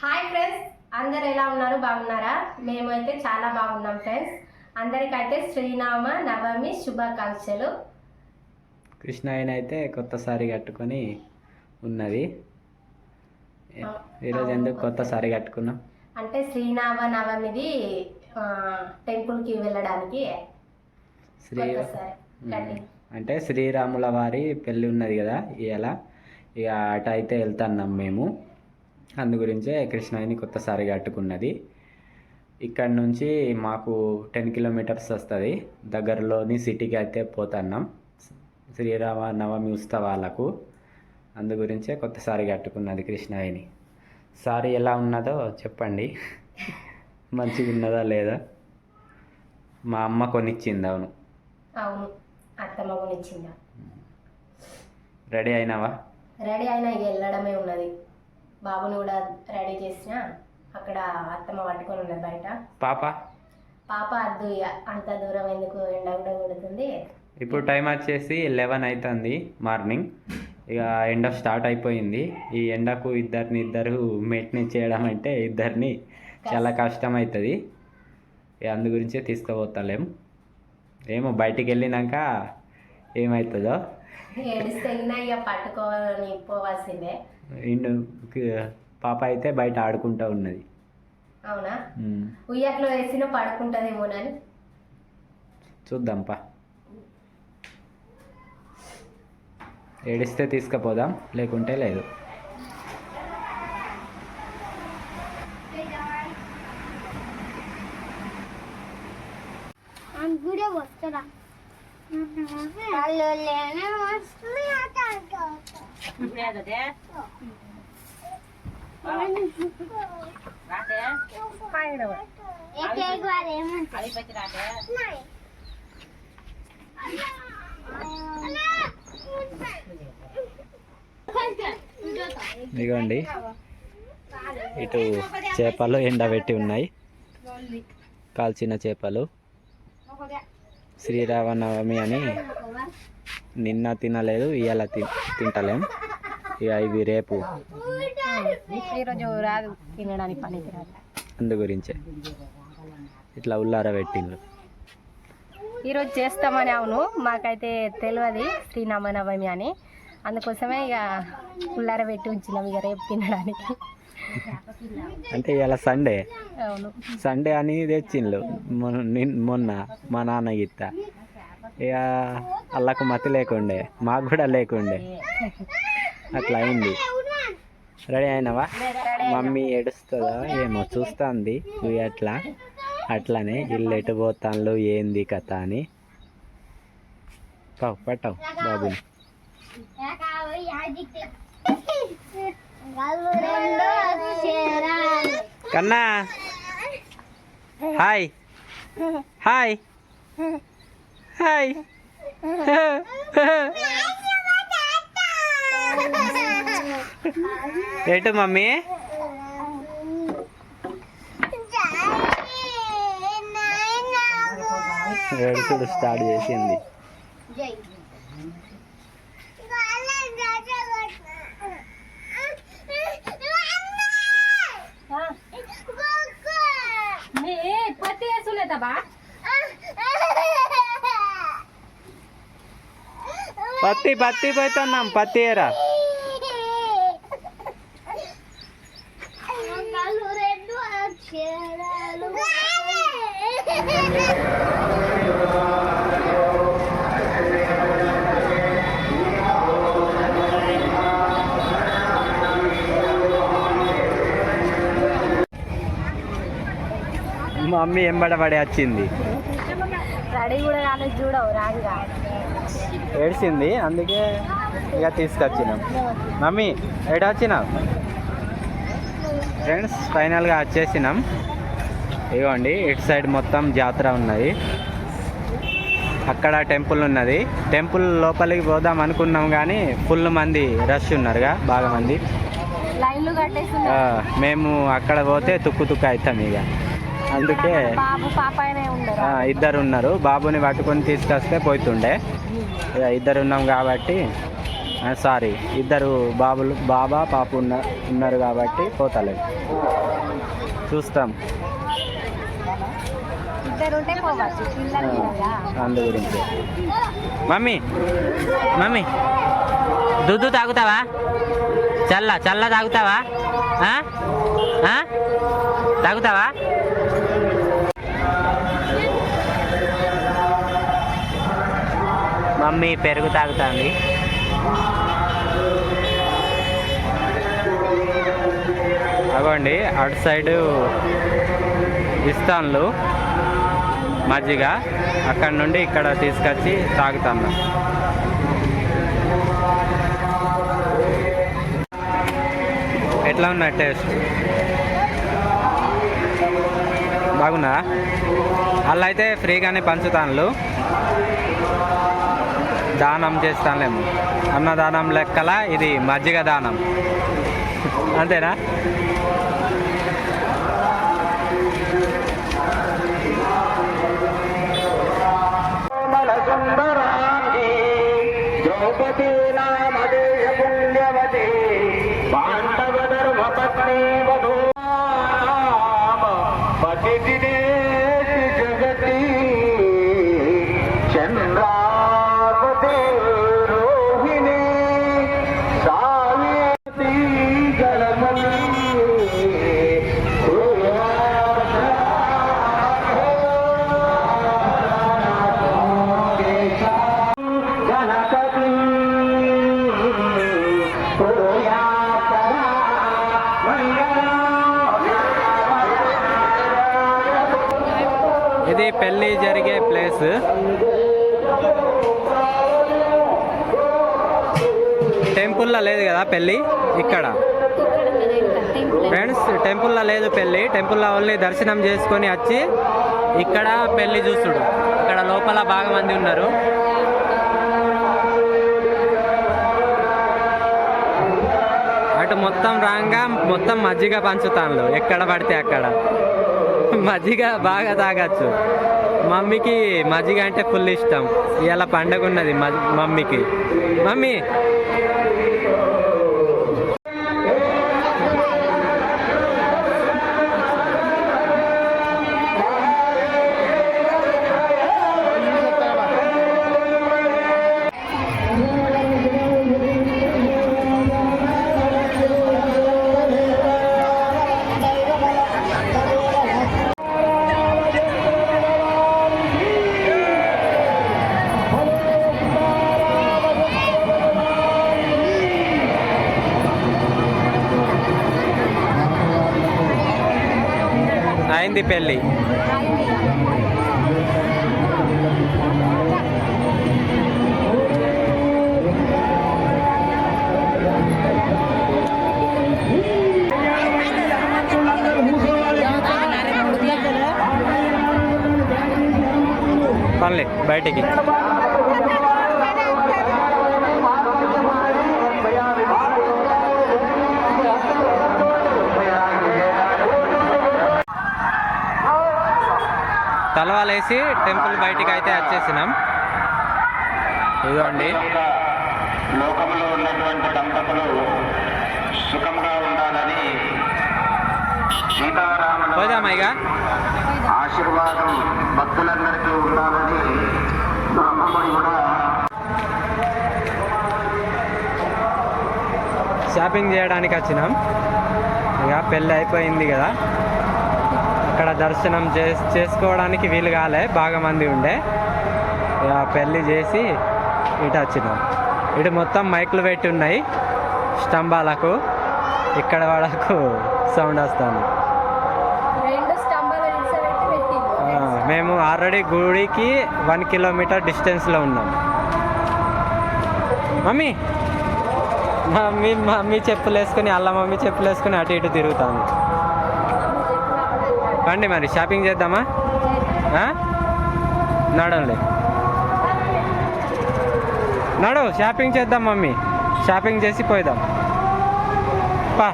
Hi friends, అందరు ఎలా ఉన్నారు? బాగున్నారా? మేమైతే చాలా బాగున్నాం ఫ్రెండ్స్. అందరికైతే శ్రీరామ నవమి శుభాకాంక్షలు. కృష్ణాయన అయితే కొత్త సారీ కట్టుకొని ఉన్నది. ఈరోజు ఎందుకు కొత్త సారీ కట్టుకున్నాం అంటే శ్రీరామ నవమిది టెంపుల్కి వెళ్ళడానికి అంటే శ్రీరాముల వారి పెళ్ళి ఉన్నది కదా ఇలా, ఇక అటు అయితే వెళ్తున్నాం మేము. అందు గురించే కృష్ణాయిని కొత్త సారీ కట్టుకున్నది. ఇక్కడ నుంచి మాకు 10 కిలోమీటర్స్ వస్తుంది. దగ్గరలోని సిటీకి అయితే పోతున్నాం శ్రీరామ నవమి ఉత్సవాలకు. అందు గురించే కొత్త సారీ కట్టుకున్నది కృష్ణాయిని. సారీ ఎలా ఉన్నదో చెప్పండి, మంచిగా ఉన్నదా లేదా? మా అమ్మ కొనిచ్చింది. అవును అవును, అత్తమ్మ కొనిచ్చిందా? రెడీ అయినావా? రెడీ అయినా, ఇక వెళ్ళడమే ఉన్నది. బాబుని కూడా రెడీ చేసిన, అక్కడ అత్తమ్మ పట్టుకొని ఉన్నది బయట. పాప అద్దు, ఇక అంత దూరం ఎందుకు, ఎండ కూడా కొడుతుంది. ఇప్పుడు టైం వచ్చేసి 11 అవుతుంది మార్నింగ్. ఇక ఎండ స్టార్ట్ అయిపోయింది. ఈ ఎండకు ఇద్దరు మెయింటైన్ చేయడం అంటే ఇద్దరిని చాలా కష్టం అవుతుంది. అందు గురించే తీసుకుపోతలేం. ఏమో బయటికి వెళ్ళినాక ఏమవుతుందో. ఏడిస్తే ఇక పట్టుకోవాలని పోవాల్సిందే. పాప అయితే బయట ఆడుకుంటూ ఉన్నది. అవునా? ఉయ్యాట్లో వేసిన పడుకుంటుందేమోనని చూద్దాంపా. ఏడిస్తే తీసుకుపోదాం, లేకుంటే లేదు. ఇదిగోండి, ఇటు చేపలు ఎండబెట్టి ఉన్నాయి, కాల్చిన చేపలు. శ్రీరామనవమి అని నిన్న తినలేదు, ఇవాళ తింటలేం. ఇక ఇవి రేపు ఈరోజు రాదు తినడానికి, పనికి రాదు. అందు గురించే ఇట్లా ఉల్లారబెట్టిండ్రు. ఈరోజు చేస్తామని. అవును, మాకైతే తెలియదు శ్రీరామనవమి అని, అందుకోసమే ఇక ఉల్లారబెట్టి ఉంచినాం ఇక రేపు తినడానికి. అంటే ఇవాళ సండే. అవును, సండే అని తెచ్చిండ్రు మొన్న మా నాన్న గిత్త. ఇక వాళ్ళకు మతి లేకుండే, మాకు కూడా లేకుండే, అట్లా అయింది. రెడీ అయినావా? మమ్మీ ఏడుస్తుందా ఏమో చూస్తుంది అట్లా. అట్లానే ఇల్లు ఎటు పోతాను ఏంది కథ అని. పట్టవు బాబుని. కన్నా హాయ్ హాయ్ హాయ్. ఎటు మమ్మీ? ఏడుచుడు స్టార్ట్ చేసింది. పత్తి పోతున్నాం, పత్తి ఏరా. మమ్మీ ఎంబడబడి వచ్చింది. రెడీ కూడా కాలేదు, చూడవు రాగా ఏడ్చింది, అందుకే ఇక తీసుకొచ్చినాం. మమ్మీ ఎటు వచ్చినాం? ఫ్రెండ్స్ ఫైనల్గా వచ్చేసినాం. ఇదిగోండి, ఇటు సైడ్ మొత్తం జాతర ఉన్నది, అక్కడ టెంపుల్ ఉన్నది. టెంపుల్ లోపలికి పోదాం అనుకున్నాం కానీ ఫుల్ మంది రష్ ఉన్నారుగా, బాగా మంది. మేము అక్కడ పోతే తుక్కు అవుతాం ఇక. అందుకే ఇద్దరు ఉన్నారు, బాబుని పట్టుకొని తీసుకొస్తే పోతుండే. ఇక ఇద్దరు ఉన్నాం కాబట్టి సారీ, ఇద్దరు బాబా పాప ఉన్నారు కాబట్టి పోతలేదు. చూస్తాం అందు గురించి. మమ్మీ మమ్మీ దుద్దు తాగుతావా? చల్ల తాగుతావా? తాగుతావా? మమ్మీ పెరుగు తాగుతుంది. అగోండి అటు సైడు ఇస్తాన్లు మజ్జిగ, అక్కడ నుండి ఇక్కడ తీసుకొచ్చి తాగుతాను. ఎట్లా ఉన్నాయి టేస్ట్? బాగున్నా? అలా అయితే ఫ్రీగానే పంచుతాను, దానం చేస్తానులేము. అన్నదానం లెక్కల ఇది మజ్జిగ దానం, అంతేనా? ఇది పెళ్ళి జరిగే ప్లేస్. టెంపుల్లో లేదు కదా పెళ్ళి, ఇక్కడ ఫ్రెండ్స్ టెంపుల్లో లేదు పెళ్ళి. టెంపుల్లో ఓన్లీ దర్శనం చేసుకొని వచ్చి ఇక్కడ పెళ్ళి చూస్తుడు. ఇక్కడ లోపల బాగా మంది ఉన్నారు. అటు మొత్తం రాంగా మొత్తం మజ్జిగ పంచుతాను, ఎక్కడ పడితే అక్కడ మజ్జిగ బాగా తాగచ్చు. మమ్మీకి మజ్జిగ అంటే ఫుల్ ఇష్టం. ఇవాళ పండగ ఉన్నది మమ్మీకి. మమ్మీ అయింది పెళ్ళి. పర్లే బయటికి. తలవాలేసి టెంపుల్ బయటికి అయితే వచ్చేసినాం. ఇదిగోండి లోకంలో ఉన్నటువంటి దంపతులు సుఖంగా ఉండాలని సీతారాముల పోదామాయిగా ఆశీర్వాదం భక్తులందరికీ ఉండాలని బ్రహ్మముడి కూడా షాపింగ్ చేయడానికి వచ్చినాం. ఇక పెళ్ళి అయిపోయింది కదా, అక్కడ దర్శనం చేసుకోవడానికి వీలు కాలే, బాగా మంది ఉండే. ఇక పెళ్ళి చేసి ఇటు వచ్చినాం. ఇటు మొత్తం మైకులు పెట్టి ఉన్నాయి స్తంభాలకు, ఇక్కడ వాళ్ళకు సౌండ్ వస్తుంది. మేము ఆల్రెడీ గుడికి 1 కిలోమీటర్ డిస్టెన్స్లో ఉన్నాం. మమ్మీ మమ్మీ చెప్పులు వేసుకొని మమ్మీ చెప్పులు వేసుకొని అటు ఇటు తిరుగుతాను. రండి మరి షాపింగ్ చేద్దామా? నడండి, నడు షాపింగ్ చేద్దాం మమ్మీ. షాపింగ్ చేసి పోయిద్దాం పా.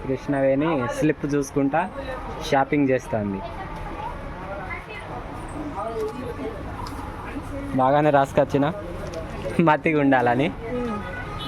కృష్ణవేణి స్లిప్ చూసుకుంటా షాపింగ్ చేస్తుంది. బాగానే రాసుకొచ్చిన మతిగా ఉండాలని.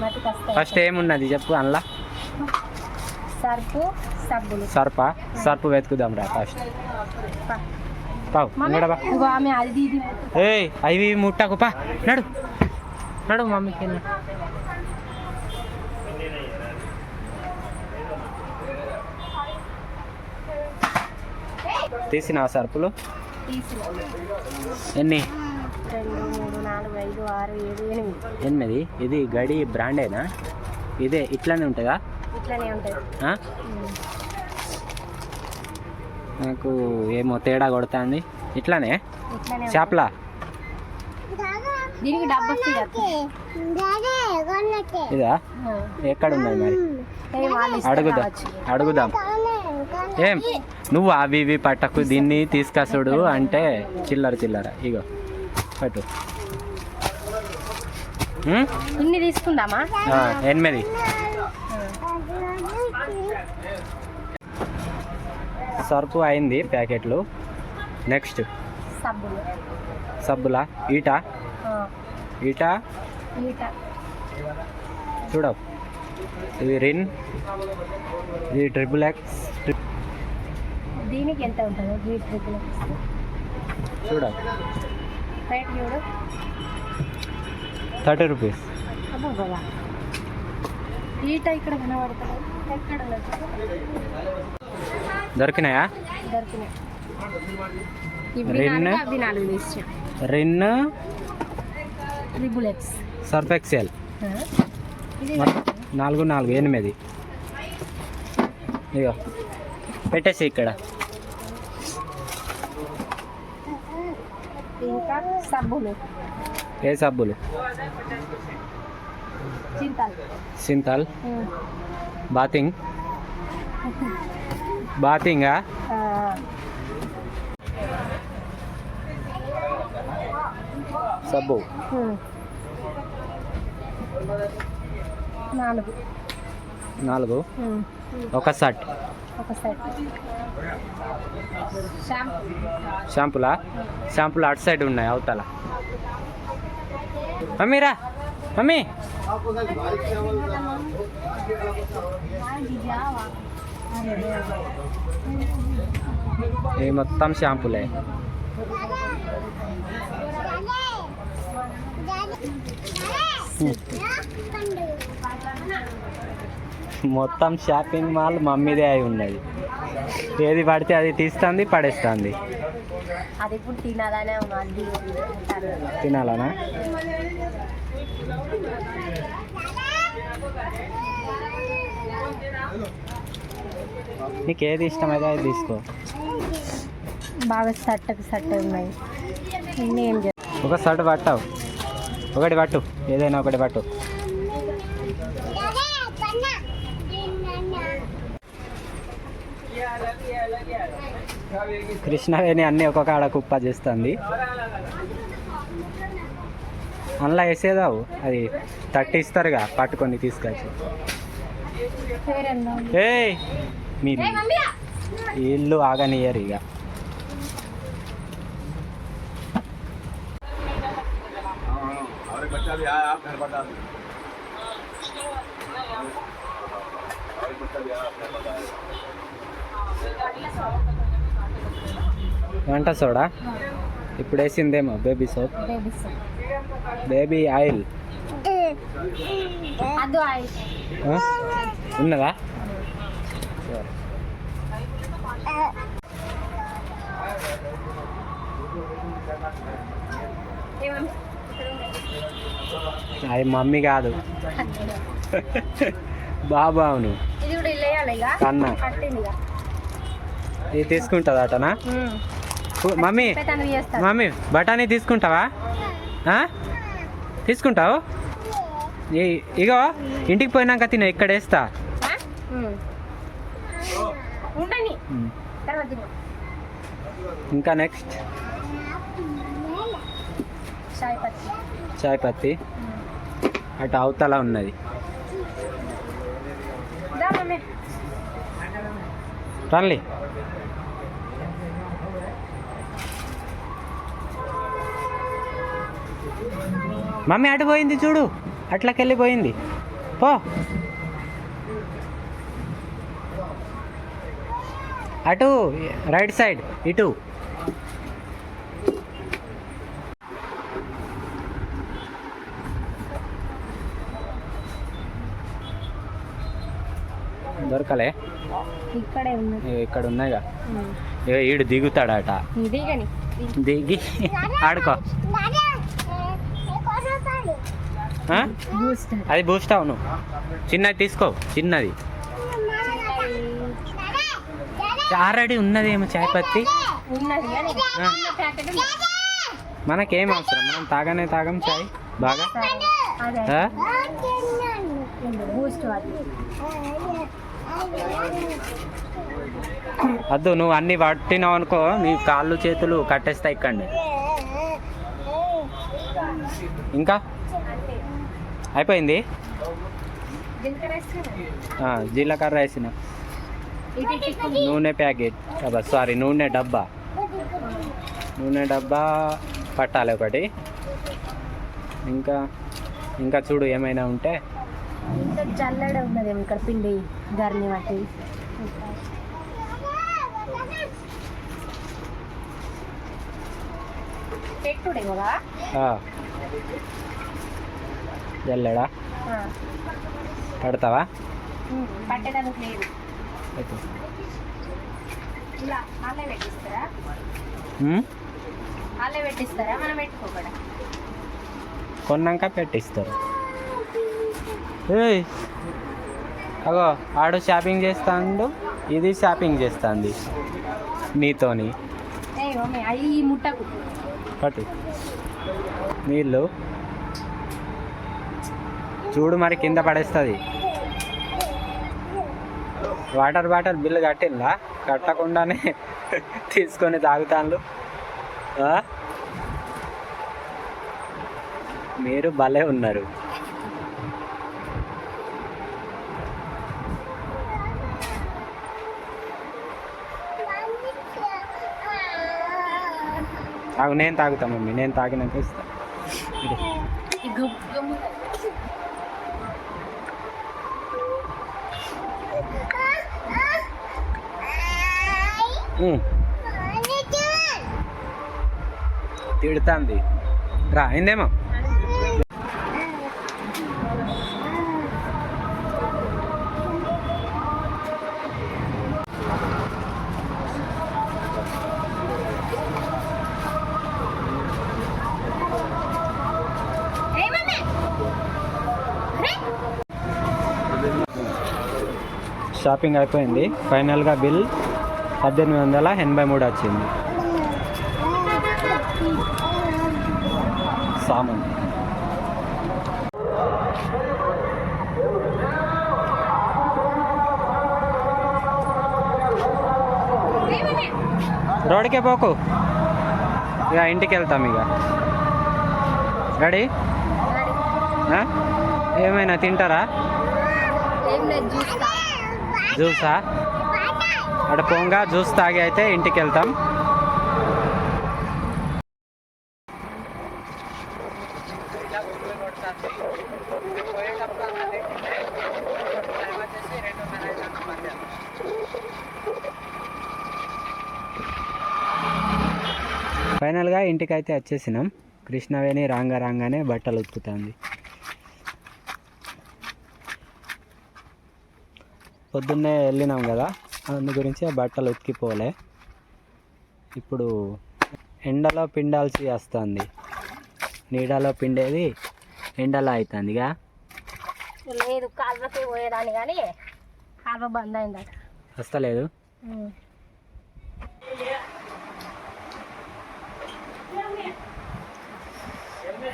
మతికి వస్తాయి. ఫస్ట్ ఏమున్నది చెప్పు అందులో? సర్పు సబ్బులు. సర్పు వెతుకుదాం రా ఫస్ట్. పావు ఇంగడబా. ఆమె అది ఇది ఏయ్ అవి ముట్టకు పా. నడు నడు మమ్మీకి. తీసినావా సర్పులు? ఎన్ని? 2 3 4 5 6 7 8. 8. ఇది గడి బ్రాండేనా? ఇదే ఇట్లానే ఉంటుందా? ఇట్లానే ఉంటుంది. నాకు ఏమో తేడా కొడుతుంది. ఇట్లానే చేపలా? దీనికి డబ్బు ఇదా? ఎక్కడ ఉన్నది మరి? అడుగుదాం. ఏం నువ్వు అవి ఇవి పట్టకు, దీన్ని తీసుకొస్తుడు అంటే చిల్లర. ఇగో పట్టు. ఇన్ని తీసుకుందామా? 8. సరుకు అయింది ప్యాకెట్లు. నెక్స్ట్ సబ్బులా? ఈటా చూడవు. ఇది రిన్, ఇది XXX. దీనికి ఎంత ఉంటుంది? XXX చూడవు. రేట్ చూడు. 30 రూపీస్. అబ్బా బాబా, ఈట ఇక్కడ కనబడుతుంది. ఎక్కడ దొరికినాయా? దొరికినాయి. రిన్, అవి 4 తీసి. Rin, XXX, Surf Excel. 4 8. ఇగో పెట్టేసి ఇక్కడ. ఇంకా సబ్బులు. ఏ సబ్బులు? సింతాల్. బాతింగా? సబ్బు 4. ఒక సెట్. షాంపులా? షాంపులు అటు సైడ్ ఉన్నాయి అవతల. మమ్మీరా మమ్మీ. ఈ మొత్తం షాంపులే. మొత్తం షాపింగ్ మాల్ మమ్మీదే అయి ఉన్నది. ఏది పడితే అది తీస్తుంది, పడేస్తుంది. అది ఇప్పుడు తినాలనా? నీకు ఏది ఇష్టమైతే అది తీసుకో. బాగా సట్ట ఉన్నాయి. ఒక షర్ట్ పట్టావు, ఒకటి పట్టు, ఏదైనా ఒకటి పట్టు. కృష్ణవేణి అన్నీ ఒక్కొక్క ఆడ కుప్ప చేస్తుంది. అందులో వేసేదావు, అది 30 ఇస్తారుగా, పట్టుకొని తీసుకొచ్చి. ఏయ్ మీరు ఇల్లు ఆగనియరు ఇక. వంట సోడా ఇప్పుడు వేసిందేమో. బేబీ సోప్, బేబీ ఆయిల్ ఉన్నదా? అది మమ్మీ కాదు, బాబు. అవును కన్నా. ఇది తీసుకుంటుందా అటనా? మమ్మీ బఠానీ తీసుకుంటావా? తీసుకుంటావు? ఇగో ఇంటికి పోయినాక తిన, ఇక్కడ వేస్తా. ఇంకా నెక్స్ట్ చాయ్ పత్తి అటు అవతల ఉన్నది. రండి. మమ్మీ అటు పోయింది చూడు, అట్లకెళ్ళి పోయింది. పో అటు రైట్ సైడ్ ఇటు. దొరకలే, ఇక్కడే ఉన్నది. ఇక్కడ ఉన్నాయిగా. ఈడు దిగుతాడట, దిగి ఆడుకో. అది బూస్ట్ అవును, చిన్నది తీసుకో, చిన్నది ఆల్రెడీ ఉన్నది. ఏమో చాయ్ పత్తి మనకేం అవసరం, మనం తాగనే తాగం చాయ్ బాగా. వద్దు, నువ్వు అన్ని పట్టినావు అనుకో నీ కాళ్ళు చేతులు కట్టేస్తాయి ఇక్కడి. ఇంకా అయిపోయింది. జీలకర్ర వేసిన, నూనె ప్యాకెట్, సారీ నూనె డబ్బా, నూనె డబ్బా పట్టాలి ఒకటి. ఇంకా ఇంకా చూడు ఏమైనా ఉంటే. చల్లడ ఉన్నది ఇక్కడ పిండి గర్ని బట్టి. పెట్టుడే కదా జల్లెడా పడతావా? పట్టడానికి లేదు. ఇలా అల్లే పెట్టిస్తారా? అల్లే పెట్టిస్తారా? మనం పెట్టుకోకూడదా? కొన్నాక పెట్టిస్తారు. ఏయ్ అగో ఆడు షాపింగ్ చేస్తాడు, ఇది షాపింగ్ చేస్తుంది నీతోని. అవి ముట్టకు పట్టు నీళ్ళు చూడు, మరి కింద పడేస్తుంది. వాటర్ బాటిల్ బిల్లు కట్టిందా? కట్టకుండానే తీసుకొని తాగుతాను. మీరు భలే ఉన్నారు. నేను తాగుతా మమ్మీ, నేను తాగినాక ఇస్తా. తిడుతుంది రా, అయిందేమో. షాపింగ్ అయిపోయింది. ఫైనల్గా బిల్ 1883 వచ్చింది. సామాన్ రోడ్కే పోకు, ఇక ఇంటికి వెళ్తాం. ఇక రెడీ? ఏమైనా తింటారా? జ్యూసా? అక్కడ పోంగా జ్యూస్ తాగి అయితే ఇంటికి వెళ్తాం. ఫైనల్గా ఇంటికి అయితే వచ్చేసినాం. కృష్ణవేణి రాగానే బట్టలు ఉతుకుతుంది. పొద్దున్నే వెళ్ళినాం కదా, అందు గురించి ఆ బట్టలు ఉతికిపోలే. ఇప్పుడు ఎండలో పిండాల్సి వస్తుంది. నీడలో పిండేది ఎండలో అవుతుంది. ఇక లేదు, కాలువకి పోయేదాన్ని కానీ కాలువ బంద్ అయింది, వస్తలేదు.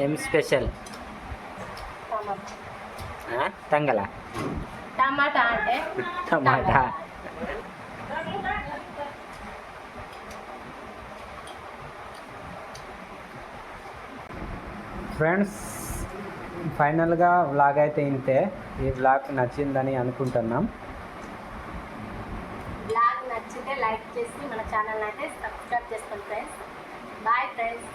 ఏం స్పెషల్? తంగల టమాటా అంటే టమాటా. ఫ్రెండ్స్, ఫైనల్గా వ్లాగ్ అయితే ఇంతే. ఈ వ్లాగ్ నచ్చిందని అనుకుంటున్నాం. వ్లాగ్ నచ్చితే లైక్ చేసి మన ఛానల్ అయితే సబ్స్క్రైబ్ చేసుకోండి ఫ్రెండ్స్. Bye friends.